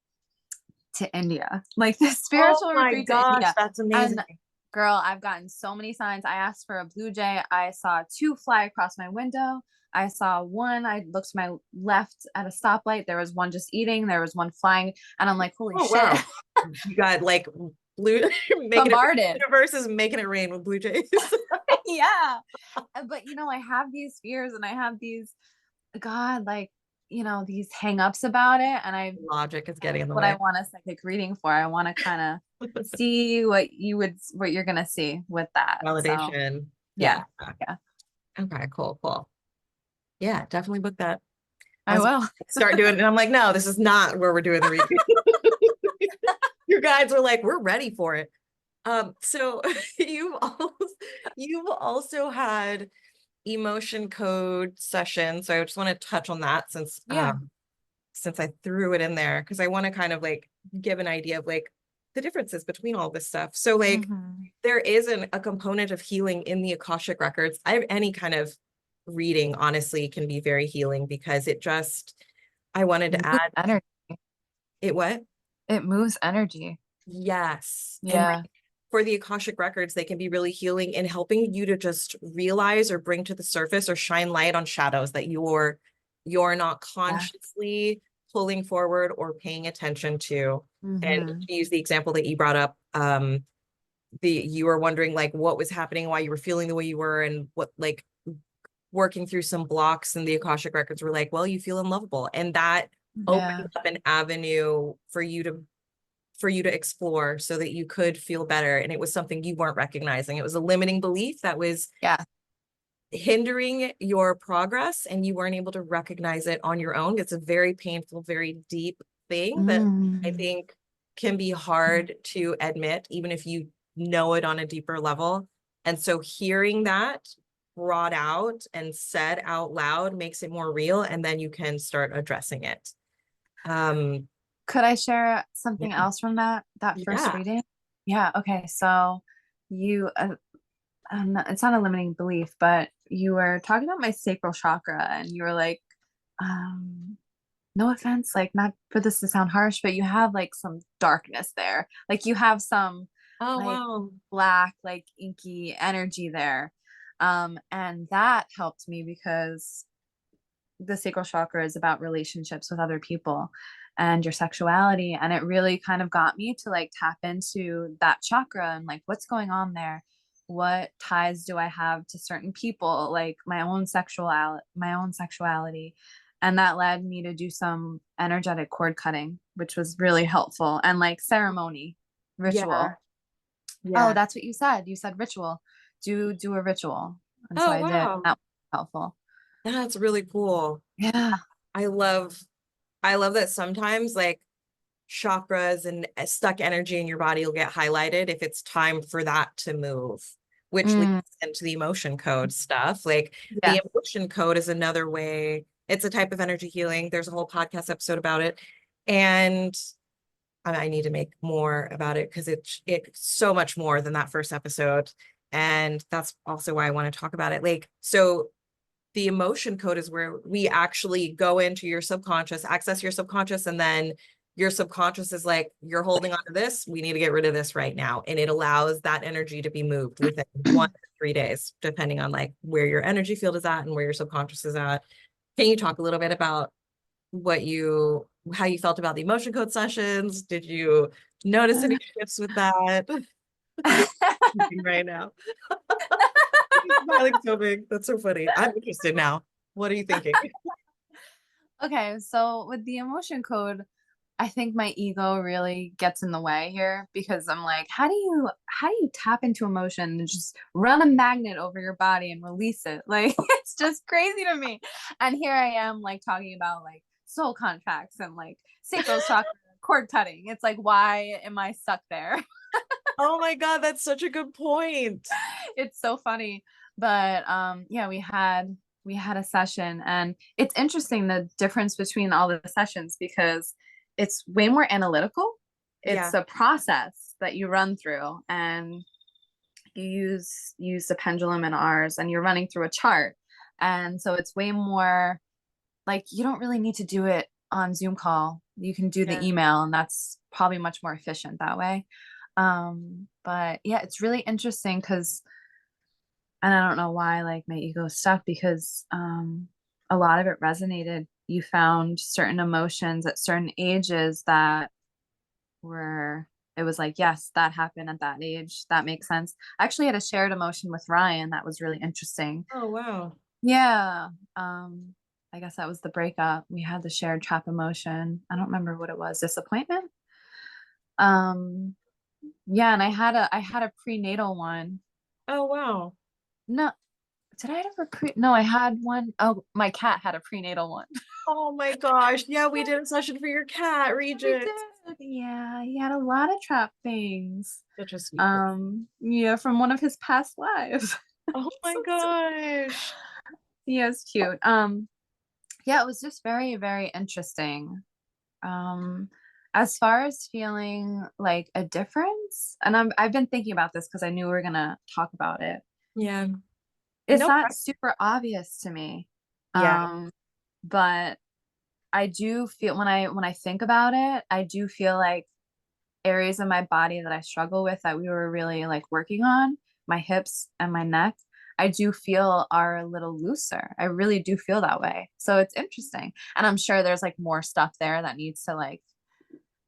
to India, like this Oh spiritual my retreat to gosh, India. that's amazing. And girl, I've gotten so many signs. I asked for a blue jay. I saw two fly across my window. I saw one. I looked to my left at a stoplight. There was one just eating. There was one flying. And I'm like, holy Oh shit. wow. You got like blue making it Bombarded. universe is making it rain with blue jays. Yeah. But I have these fears and I have these, God, like, these hang-ups about it. And Logic is getting in the what I way. want a psychic reading for. I want to kind of see what you're gonna see with that. So Validation. yeah. Yeah. Yeah. Okay, cool, cool. Yeah, definitely book that. I I was will. start doing it, and I'm like, no, this is not where we're doing the reading. Your guides were like, we're ready for it. So you've also had emotion code sessions. So I just want to touch on that Yeah. since I threw it in there because I want to kind of like give an idea of like the differences between all this stuff. So like Mhm. there is a component of healing in the Akashic records. Any kind of reading honestly can be very healing because I wanted to Moves add energy. it what? It moves energy. Yes. And Yeah. for the Akashic records, they can be really healing in helping you to just realize or bring to the surface or shine light on shadows that you're not Yeah. consciously pulling forward or paying attention to. And Hmm. to use the example that you brought up, you were wondering like what was happening, why you were feeling the way you were, and what like working through some blocks, and the Akashic records were like, well, you feel unlovable. And that Yeah. opened up an avenue for you to explore so that you could feel better. And it was something you weren't recognizing. It was a limiting belief that was Yeah. hindering your progress and you weren't able to recognize it on your own. It's a very painful, very deep thing that I Mm. think can be hard to admit, even if you know it on a deeper level. And so hearing that brought out and said out loud makes it more real, and then you can start addressing it. Could I share something Yeah, else from that first yeah. reading? Yeah. Okay. So you, it's not a limiting belief, but you were talking about my sacral chakra, and you were like, um, no offense, like not for this to sound harsh, but you have like some darkness there. Like you have some Oh, like wow. black, like inky energy there. And that helped me because the sacral chakra is about relationships with other people and your sexuality. And it really kind of got me to like tap into that chakra and like what's going on there. What ties do I have to certain people, like my own sexuality. And that led me to do some energetic cord cutting, which was really helpful, and like ceremony, Yeah. ritual. Oh, Yeah. that's what you said. You said ritual. Do a ritual. And so Oh, I did. wow. That was helpful. That's really cool. Yeah. I love I love that sometimes like chakras and stuck energy in your body will get highlighted if it's time for that to move, which leads Mm, into the emotion code stuff. Like yeah. the emotion code is another way. It's a type of energy healing. There's a whole podcast episode about it. And I need to make more about it because it's so much more than that first episode. And that's also why I want to talk about it. Like, so the emotion code is where we actually go into your subconscious, access your subconscious, and then your subconscious is like, you're holding on to this. We need to get rid of this right now. And it allows that energy to be moved within 1 to 3 days, depending on like where your energy field is at and where your subconscious is at. Can you talk a little bit about how you felt about the emotion code sessions? Did you notice any shifts with that? Right now. Smiling so big. That's so funny. I'm interested now. What are you thinking? Okay, so with the emotion code, I think my ego really gets in the way here because I'm like, how do you tap into emotion and just run a magnet over your body and release it? Like it's just crazy to me. And here I am like talking about like soul contracts and like sacral chakra cord cutting. It's like, why am I stuck there? Oh my God, that's such a good point. It's so funny. But yeah, we had we had a session, and it's interesting the difference between all the sessions because it's way more analytical. It's Yeah. a process that you run through, and you use the pendulum in ours, and you're running through a chart. And so it's way more like you don't really need to do it on Zoom call. You can do the Yeah. email, and that's probably much more efficient that way. But yeah, it's really interesting because, and I don't know why like my ego stuck because a lot of it resonated. You found certain emotions at certain ages that were, it was like, yes, that happened at that age. That makes sense. I actually had a shared emotion with Ryan that was really interesting. Oh, wow. Yeah. I guess that was the breakup. We had the shared trap emotion. I don't remember what it was. Disappointment. Um, yeah, and I had a prenatal one. Oh, wow. No, did I ever no, I had one. Oh, my cat had a prenatal one. Oh my gosh. Yeah, we did a session for your cat, We Regis. did. Yeah, he had a lot of trap things. Such a sweet boy. Yeah, from one of his past lives. Oh my So sweet. gosh. Yeah, it's cute. Yeah, it was just very, very interesting. Um, as far as feeling like a difference, and I've been thinking about this because I knew we were gonna talk about it. Yeah. It's No. not super obvious to me. Yeah. But I do feel when I think about it, I do feel like areas of my body that I struggle with that we were really like working on, my hips and my neck, I do feel are a little looser. I really do feel that way. So it's interesting. And I'm sure there's like more stuff there that needs to like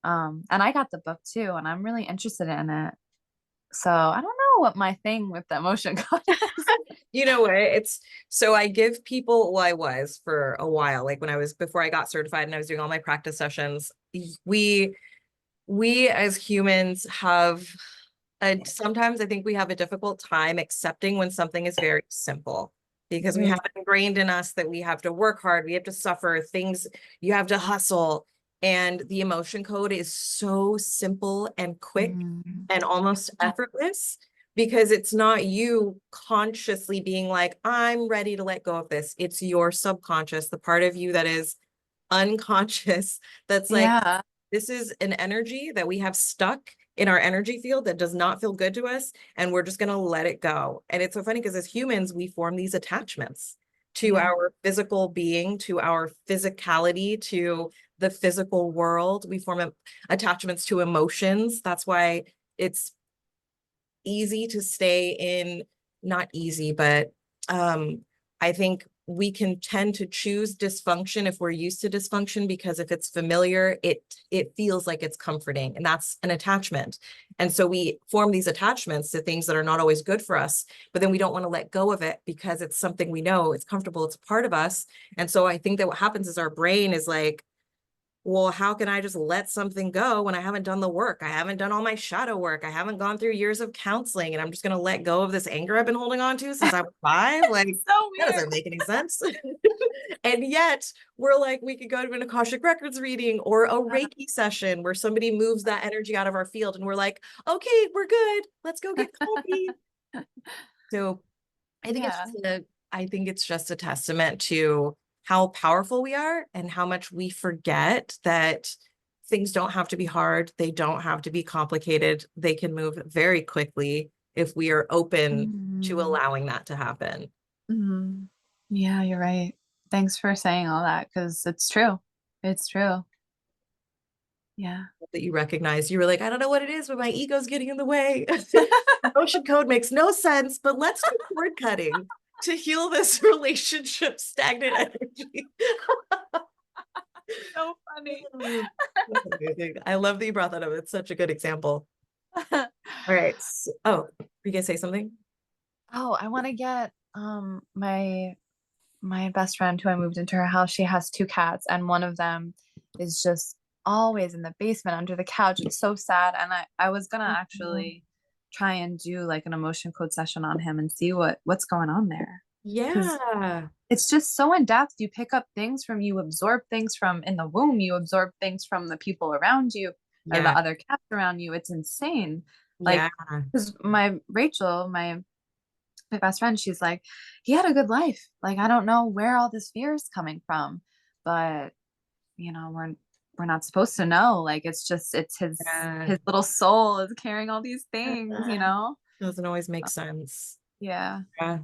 and I got the book too, and I'm really interested in it. So I don't know what my thing with the emotion code is. You know what? It's so I give people, well, I was for a while, like when I was before I got certified and I was doing all my practice sessions, we we as humans have sometimes I think we have a difficult time accepting when something is very simple because we Mm, have it ingrained in us that we have to work hard, we have to suffer things, you have to hustle. And the emotion code is so simple and quick mm, and almost effortless because it's not you consciously being like, I'm ready to let go of this. It's your subconscious, the part of you that is unconscious, that's like, yeah. this is an energy that we have stuck in our energy field that does not feel good to us, and we're just going to let it go. And it's so funny because as humans, we form these attachments to Yeah. our physical being, to our physicality, to the physical world. We form attachments to emotions. That's why it's easy to stay in, not easy, but I think we can tend to choose dysfunction if we're used to dysfunction because if it's familiar, it feels like it's comforting, and that's an attachment. And so we form these attachments to things that are not always good for us, but then we don't want to let go of it because it's something we know, it's comfortable, it's a part of us. And so I think that what happens is our brain is like, well, how can I just let something go when I haven't done the work? I haven't done all my shadow work. I haven't gone through years of counseling, and I'm just going to let go of this anger I've been holding on to since I was 5. Like, So that weird. doesn't make any sense. And yet we're like, we could go to an Akashic Records reading or a Reiki session where somebody moves that energy out of our field. And we're like, okay, we're good. Let's go get coffee. So Yeah. I think it's just a testament to how powerful we are and how much we forget that things don't have to be hard. They don't have to be complicated. They can move very quickly if we are open to Mhm. allowing that to happen. Mhm. Yeah, you're right. Thanks for saying all that because it's true. It's true. Yeah. That you recognize, you were like, I don't know what it is, but my ego's getting in the way. Emotion code makes no sense, but let's do cord cutting to heal this relationship stagnant energy. So funny. That's amazing. I love that you brought that up. It's such a good example. All right. Oh, you gonna say something? Oh, I want to get my best friend who I moved into her house, she has two cats, and one of them is just always in the basement under the couch. It's so sad. And I was gonna actually try and do like an emotion code session on him and see what's going on there. Because Yeah. it's just so in depth. You pick up things from, you absorb things from in the womb, you absorb things from the people around you or Yeah. the other cats around you. It's insane. Yeah. Like, because my Rachel, my my best friend, she's like, he had a good life. Like, I don't know where all this fear is coming from, but we're not supposed to know. Like, it's Yeah. his little soul is carrying all these things, Doesn't always make sense. Yeah. Yeah,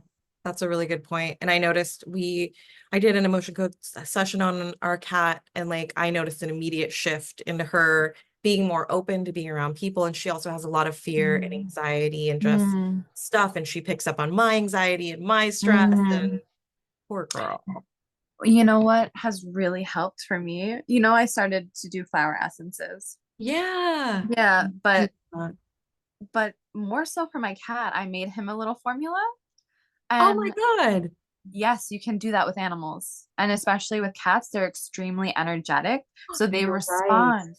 that's a really good point. And I noticed I did an emotion code session on our cat, and like I noticed an immediate shift into her being more open to being around people. And she also has a lot of fear and Mm. anxiety and just Mm. stuff. And she picks up on my anxiety and my stress. And Mm. poor girl. You know what has really helped for me? I started to do flower essences. Yeah. Yeah, I- but more so for my cat, I made him a little formula. Oh my And God. yes, you can do that with animals. And especially with cats, they're extremely energetic. So they You're right. respond.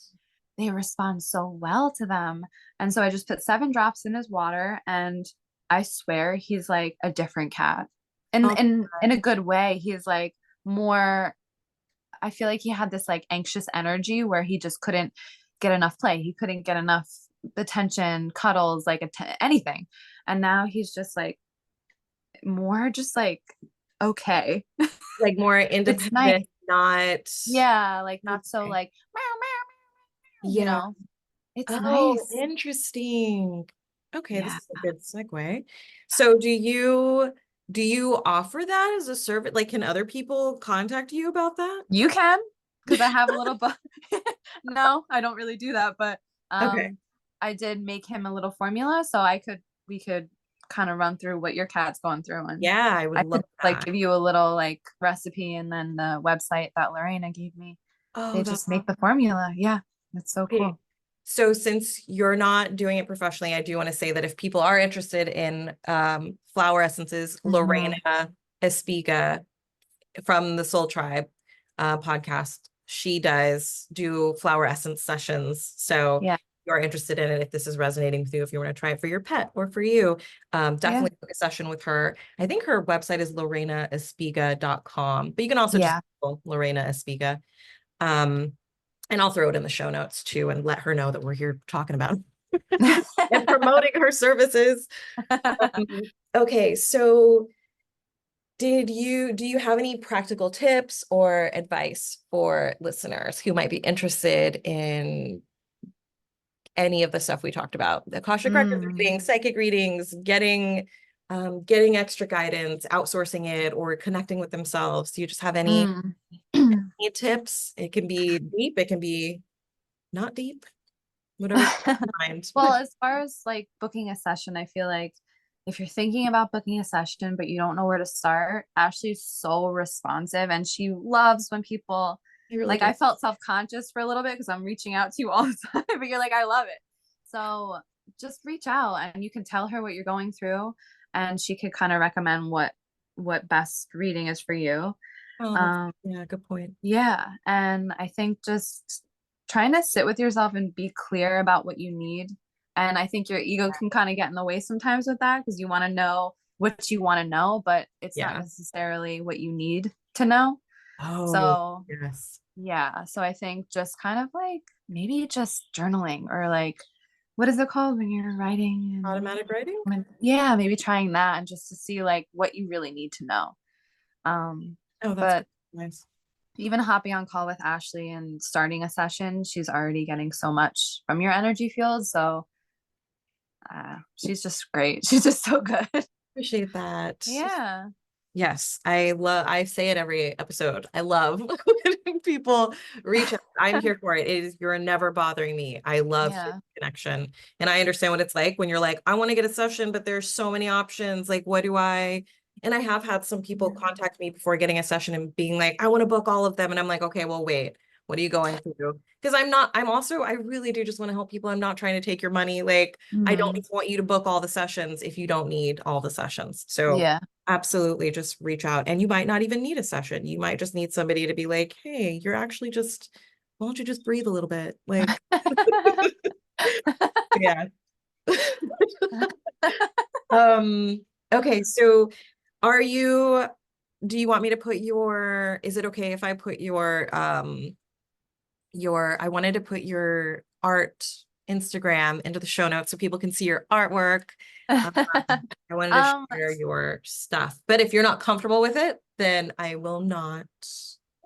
They respond so well to them. And so I just put 7 drops in his water, and I swear he's like a different cat. And Oh, in a good way. He's like more, I feel like he had this like anxious energy where he just couldn't get enough play. He couldn't get enough attention, cuddles, like anything. And now he's just like more just like okay. like more It's nice. independent, not Yeah, like not so okay. like meow, meow, Yeah. it's Oh, nice. interesting. Okay, this Yeah, is a good segue. So do you offer that as a service? Like, can other people contact you about that? you can, because I have a little book. No, I don't really do that, but Okay. I did make him a little formula, so we could kind of run through what your cat's going through, and Yeah, I would I love could like that. give you a little like recipe, and then the website that Lorena gave me, Oh, they that's just make the formula. Yeah, it's so okay. cool. So since you're not doing it professionally, I do want to say that if people are interested in flower essences, Hmm. Lorena Espiga from the Soul Tribe podcast, she does do flower essence sessions. So Yeah, if you're interested in it, if this is resonating with you, if you want to try it for your pet or for you, yeah, definitely book a session with her. I think her website is lorenaespiga.com, but you can also just yeah. Google Lorena Espiga. Um, and I'll throw it in the show notes too and let her know that we're here talking about and promoting her services. Okay, so do you have any practical tips or advice for listeners who might be interested in any of the stuff we talked about? The Akashic Records Mm, readings, psychic readings, getting extra guidance, outsourcing it, or connecting with themselves. Do you just have mm. any tips? It can be deep, it can be not deep, whatever you mind. Well, as far as like booking a session, I feel like if you're thinking about booking a session but you don't know where to start, Ashley's so responsive, and she loves when people You really like, do. I felt self-conscious for a little bit because I'm reaching out to you all the time, but you're like, I love it. So just reach out, and you can tell her what you're going through, and she could kind of recommend what best reading is for you. Oh, that's Um, yeah, good point. yeah, and I think just trying to sit with yourself and be clear about what you need. And I think your ego can kind of get in the way sometimes with that because you want to know what you want to know, but it's not Yeah. necessarily what you need to know. Oh, So, yes. yeah, so I think just kind of like maybe just journaling, or like, what is it called when you're writing? Automatic writing? And yeah, maybe trying that, and just to see like what you really need to know. Um, Oh, that's but nice. even hopping on call with Ashley and starting a session, she's already getting so much from your energy field. So she's just great. She's just so good. Appreciate that. Yeah. Yes, I say it every episode. I love when people reach out. I'm here for it. You're never bothering me. I love human Yeah. connection. And I understand what it's like when you're like, I want to get a session, but there's so many options. Like, what do I? And I have had some people contact me before getting a session and being like, I want to book all of them. And I'm like, okay, well, wait, what are you going through? Because I really do just want to help people. I'm not trying to take your money. Like, I don't Mm. want you to book all the sessions if you don't need all the sessions. So Yeah. absolutely, just reach out. And you might not even need a session. You might just need somebody to be like, hey, you're actually just, why don't you just breathe a little bit? Like, yeah. Okay, so are you, do you want me to put is it okay if I put I wanted to put your art Instagram into the show notes so people can see your artwork. I wanted to Um, share your stuff, but if you're not comfortable with it, then I will not.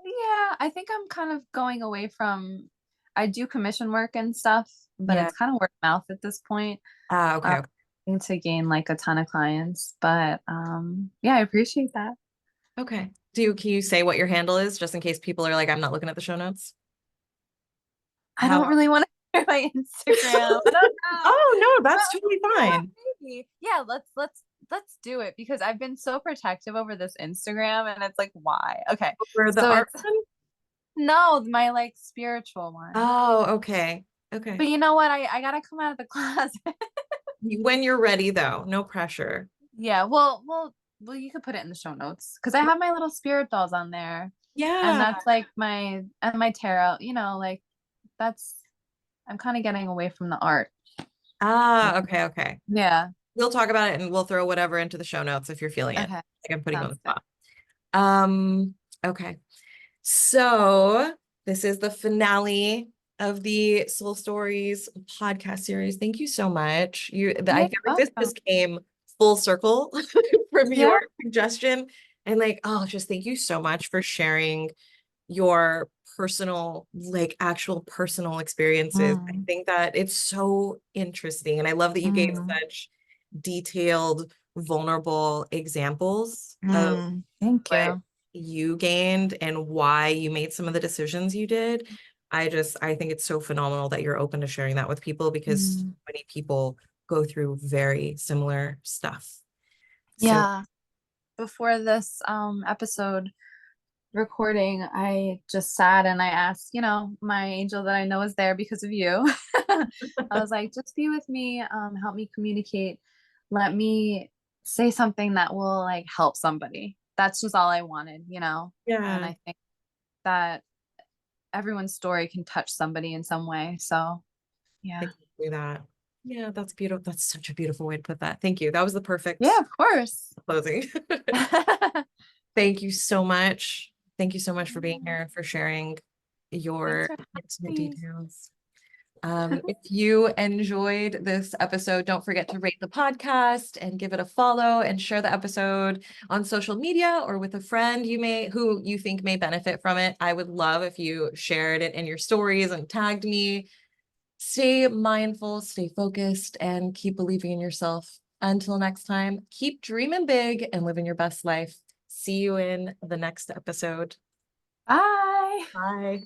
yeah, I think I'm kind of going away from, I do commission work and stuff, but Yeah. it's kind of word of mouth at this point. Okay. To gain like a ton of clients, but yeah, I appreciate that. Okay. Can you say what your handle is just in case people are like, I'm not looking at the show notes? I How? don't really want to share my Instagram. I don't know. Oh no, that's But totally you know what? fine. Maybe. Yeah, let's do it because I've been so protective over this Instagram and it's like why? Okay. For the So art it's one? no, my like spiritual one. Oh, okay. Okay. But you know what? I gotta come out of the closet. When you're ready though, no pressure. Yeah, well, you could put it in the show notes because I have my little spirit dolls on there, and Yeah. that's like my tarot. Like that's I'm kind of getting away from the art. Okay, okay. Yeah. We'll talk about it and we'll throw whatever into the show notes if you're feeling it. Okay. Like I'm putting you on the Sounds good. spot. Okay. So this is the finale of the Soul Stories podcast series. Thank you so much. I Yeah, feel like this welcome. just came full circle from Yeah. your suggestion. And like, oh, just thank you so much for sharing your personal, like actual personal experiences. I Mm, think that it's so interesting. And I love that you gave mm, such detailed, vulnerable examples of thank what you. you gained and why you made some of the decisions you did. I think it's so phenomenal that you're open to sharing that with people because so Mm. many people go through very similar stuff. So Yeah. Before this episode recording, I just sat and I asked, my angel that I know is there because of you. I was like, just be with me, help me communicate, let me say something that will like help somebody. That's just all I wanted. And yeah, I think that everyone's story can touch somebody in some way. So, yeah. exactly that. Yeah, that's beautiful. That's such a beautiful way to put that. Thank you. That was the Yeah, perfect of course. closing. Thank you so much. Thank you so much for being here and for sharing Thanks your for intimate having me. details. If you enjoyed this episode, don't forget to rate the podcast and give it a follow and share the episode on social media or with a friend who you think may benefit from it. I would love if you shared it in your stories and tagged me. Stay mindful, stay focused, and keep believing in yourself. Until next time, keep dreaming big and living your best life. See you in the next episode. Bye. Bye.